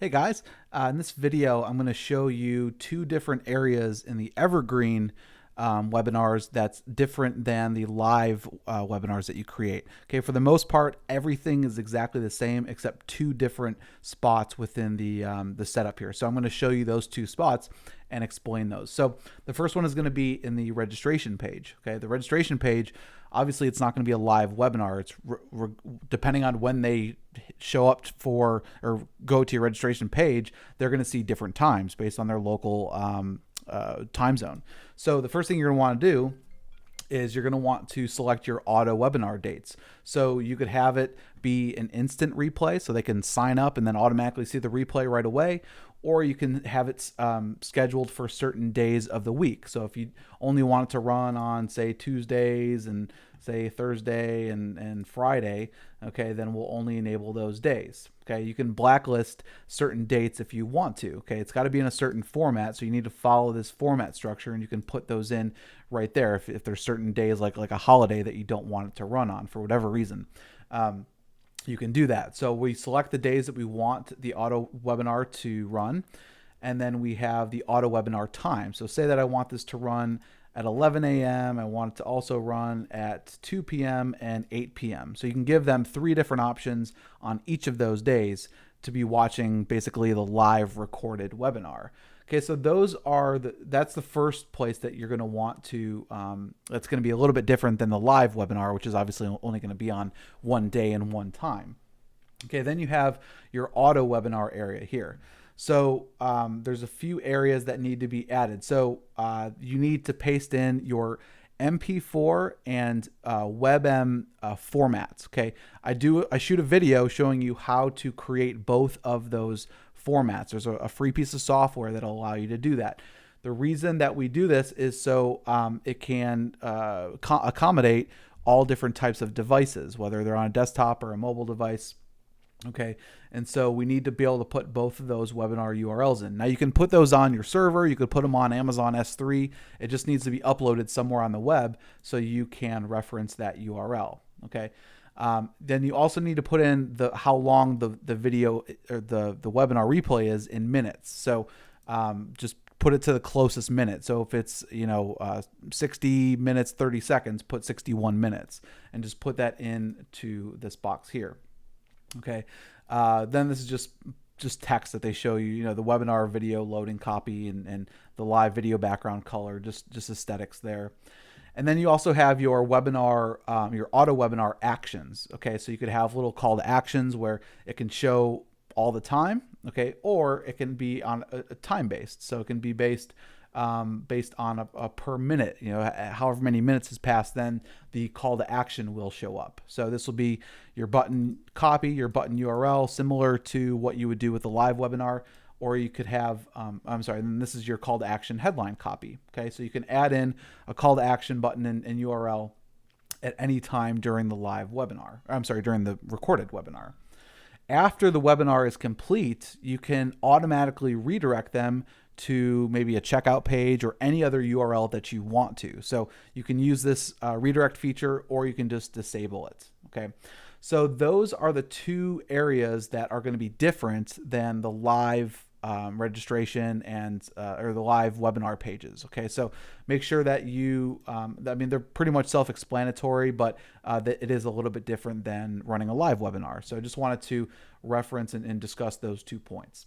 Hey guys, in this video, I'm going to show you two different areas in the evergreen webinars that's different than the live webinars that you create. Okay, for the most part, everything is exactly the same except two different spots within the setup here. So I'm going to show you those two spots and explain those. So the first one is going to be in the registration page. Okay, the registration page, obviously it's not going to be a live webinar. It's depending on when they show up for or go to your registration page, they're going to see different times based on their local time zone. So the first thing you're going to want to do is you're going to want to select your auto webinar dates. So you could have it be an instant replay so they can sign up and then automatically see the replay right away, or you can have it scheduled for certain days of the week. So if you only want it to run on, say, Tuesdays and say Thursday and Friday, okay, then we'll only enable those days. Okay, you can blacklist certain dates if you want to. Okay, it's got to be in a certain format, so you need to follow this format structure, and you can put those in right there if there's certain days like a holiday that you don't want it to run on for whatever reason. You can do that. So we select the days that we want the auto webinar to run, and then we have the auto webinar time. So say that I want this to run at 11 a.m. I want it to also run at 2 p.m. and 8 p.m. So you can give them three different options on each of those days to be watching basically the live recorded webinar. Okay, so that's the first place that you're going to want to, that's going to be a little bit different than the live webinar, which is obviously only going to be on one day and one time. Okay, then you have your auto webinar area here. So there's a few areas that need to be added. So you need to paste in your MP4 and WebM formats. Okay, I shoot a video showing you how to create both of those formats. There's a free piece of software that'll allow you to do that. The reason that we do this is so it can accommodate all different types of devices, whether they're on a desktop or a mobile device. Okay, and so we need to be able to put both of those webinar URLs in. Now you can put those on your server, you could put them on Amazon S3. It just needs to be uploaded somewhere on the web so you can reference that URL. Okay, then you also need to put in how long the video or the webinar replay is in minutes. So just put it to the closest minute. So if it's 60 minutes 30 seconds, put 61 minutes and just put that into this box here. Okay, then this is just text that they show you, the webinar video loading copy and the live video background color, just aesthetics there. And then you also have your webinar, your auto webinar actions. Okay, so you could have little call to actions where it can show all the time. Okay, or it can be on a time based. So it can be based on a per minute, however many minutes has passed, then the call to action will show up. So this will be your button copy, your button URL, similar to what you would do with a live webinar, or you could have, then this is your call to action headline copy. Okay, so you can add in a call to action button and URL at any time during the live webinar, during the recorded webinar. After the webinar is complete, you can automatically redirect them to maybe a checkout page or any other URL that you want to. So you can use this redirect feature, or you can just disable it. Okay, so those are the two areas that are going to be different than the live registration and or the live webinar pages. Okay, so make sure that you, they're pretty much self-explanatory, but that it is a little bit different than running a live webinar. So I just wanted to reference and discuss those 2 points.